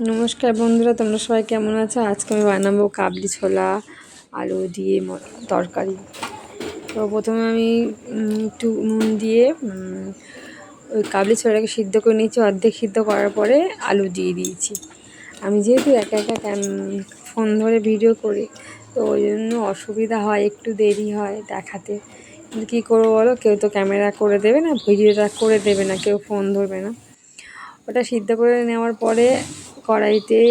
নমস্কার বন্ধুরা, তোমরা সবাই কেমন আছো? আজকে আমি বানাবো কাবলি ছোলা আলু দিয়ে তরকারি। তো প্রথমে আমি একটু নুন দিয়ে ওই কাবলি ছোলাটাকে সিদ্ধ করে নিয়েছি। অর্ধেক সিদ্ধ করার পরে আলু দিয়ে দিয়েছি। আমি যেহেতু একা একা ফোন ধরে ভিডিও করি, তো ওই জন্য অসুবিধা হয়, একটু দেরি হয় দেখাতে। কিন্তু কী করবো বলো, কেউ তো ক্যামেরা করে দেবে না, ভিডিওটা করে দেবে না, কেউ ফোন ধরবে না। ওটা সিদ্ধ করে নেওয়ার পরে কড়াইতে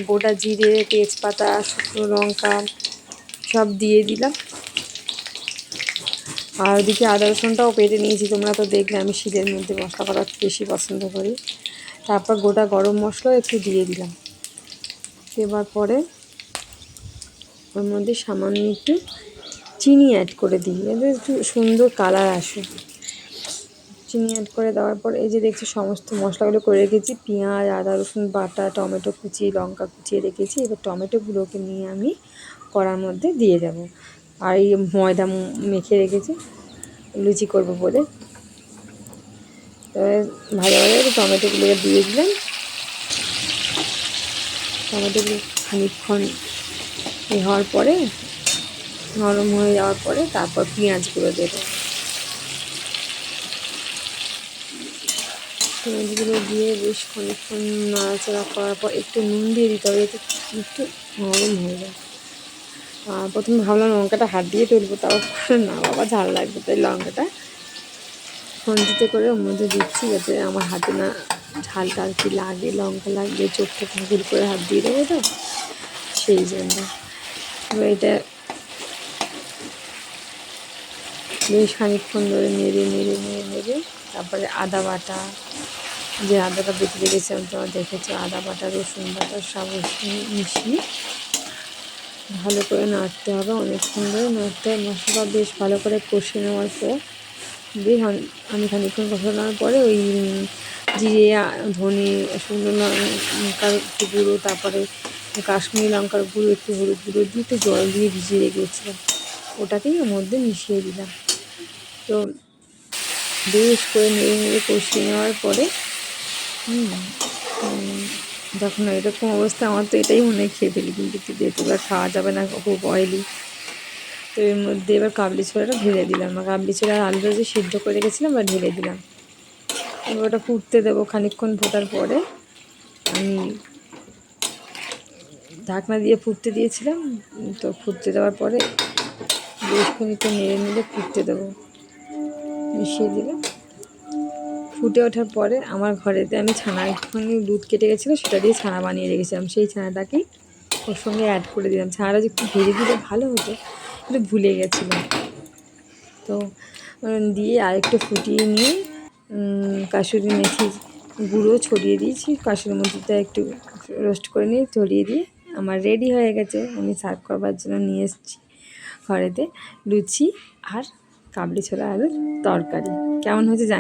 গোটা জিরে, তেজপাতা, শুকনো লঙ্কা সব দিয়ে দিলাম। আর ওদিকে আদা রসুনটাও পেটে নিয়েছি। তোমরা তো দেখলে আমি শীতের মধ্যে মশলা করা বেশি পছন্দ করি। তারপর গোটা গরম মশলাও একটু দিয়ে দিলাম। দেওয়ার পরে ওর মধ্যে সামান্য একটু চিনি অ্যাড করে দিই, যাতে একটু সুন্দর কালার আসে। চিনি অ্যাড করে দেওয়ার পর এই যে দেখছি সমস্ত মশলাগুলো করে রেখেছি, পেঁয়াজ, আদা রসুন বাটা, টমেটো কুচি, লঙ্কা কুচিয়ে রেখেছি। এবার টমেটোগুলোকে নিয়ে আমি কড়ার মধ্যে দিয়ে দেব। আর এই ময়দা মেখে রেখেছি লুচি করবো বলে। এবার ভাজা ভাজা টমেটোগুলোকে দিয়ে দিলাম। টমেটোগুলো খানিকক্ষণ হওয়ার পরে, নরম হয়ে যাওয়ার পরে তারপর পেঁয়াজগুলো দেবো। পেঁয়াজগুলো দিয়ে বেশ খানিকক্ষণ নাড়াচাড়া করার পর একটু নুন দিয়ে দিতে হবে, যাতে একটু নরম হয়ে যায়। প্রথমে ভাবলাম লঙ্কাটা হাত দিয়ে তুলবো, তাও না বাবা ঝাল লাগবে, তাই লঙ্কাটা খন্তিতে করে ওর মধ্যে দিচ্ছি, যাতে আমার হাতে না ঝালটা আর কি লাগে, লঙ্কা লাগবে, চোখটা ভুল করে হাত দিয়ে দেবো, তো সেই জন্য। এবার এটা বেশ খানিকক্ষণ ধরে নেড়ে নেড়ে নেড়ে নেড়ে তারপরে আদা বাটা, যে আদাটা বেটে রেখেছিলাম তোমরা দেখেছো, আদা বাটা, রসুন বাটা সব মিশিয়ে ভালো করে নাড়তে হবে। অনেকক্ষণ ধরে নাড়তে হবে। মশলা বেশ ভালো করে কষে নেওয়ার পর বেশ আমি খানিকক্ষণ কষে নেওয়ার পরে ওই জিরে, ধনে, শুকনো লঙ্কার গুঁড়ো, তারপরে কাশ্মীরি লঙ্কার গুঁড়ো, একটু হলুদ গুঁড়ো দিয়ে একটু জল দিয়ে ভিজিয়ে রেখেছিলাম, ওটাকেই ওর মধ্যে মিশিয়ে দিলাম। তো বেশ করে নেড়ে নেড়ে কষিয়ে নেওয়ার পরে যখন এরকম অবস্থা, আমার তো এটাই মনে হয় খেয়ে ফেলি, কিন্তু যেহেতু এবার খাওয়া যাবে না, খুব অয়েলি। তো এর মধ্যে এবার কাবলি ছোলাটা ঢেলে দিলাম। কাবলি ছোলা আর আলুটা যে সিদ্ধ করে রেখেছিলাম বা ঢেলে দিলাম। এবার ওটা ফুটতে দেবো। খানিকক্ষণ ফোটার পরে আমি ঢাকনা দিয়ে ফুটতে দিয়েছিলাম। তো ফুটতে দেওয়ার পরে বেশ খানিকক্ষণ নেড়ে নেড়ে ফুটতে দেবো, মিশিয়ে দিলাম। ফুটে ওঠার পরে আমার ঘরেতে আমি ছানা, একটুখানি দুধ কেটে গেছিলো, সেটা দিয়ে ছানা বানিয়ে রেখেছিলাম, সেই ছানাটাকেই ওর সঙ্গে অ্যাড করে দিলাম। ছানাটা যে একটু ভেজে দিলে ভালো হতো, কিন্তু ভুলে গেছিলাম। তো দিয়ে আরেকটু ফুটিয়ে নিয়ে কাসুরি মেথির গুঁড়ো ছড়িয়ে দিয়েছি, কাসুরি মেথিটা একটু রোস্ট করে নিয়ে ছড়িয়ে দিয়ে আমার রেডি হয়ে গেছে। আমি সার্ভ করবার জন্য নিয়ে এসেছি ঘরেতে লুচি আর কাবলি ছোলা আলুর তরকারি। কেমন হয়েছে জানি।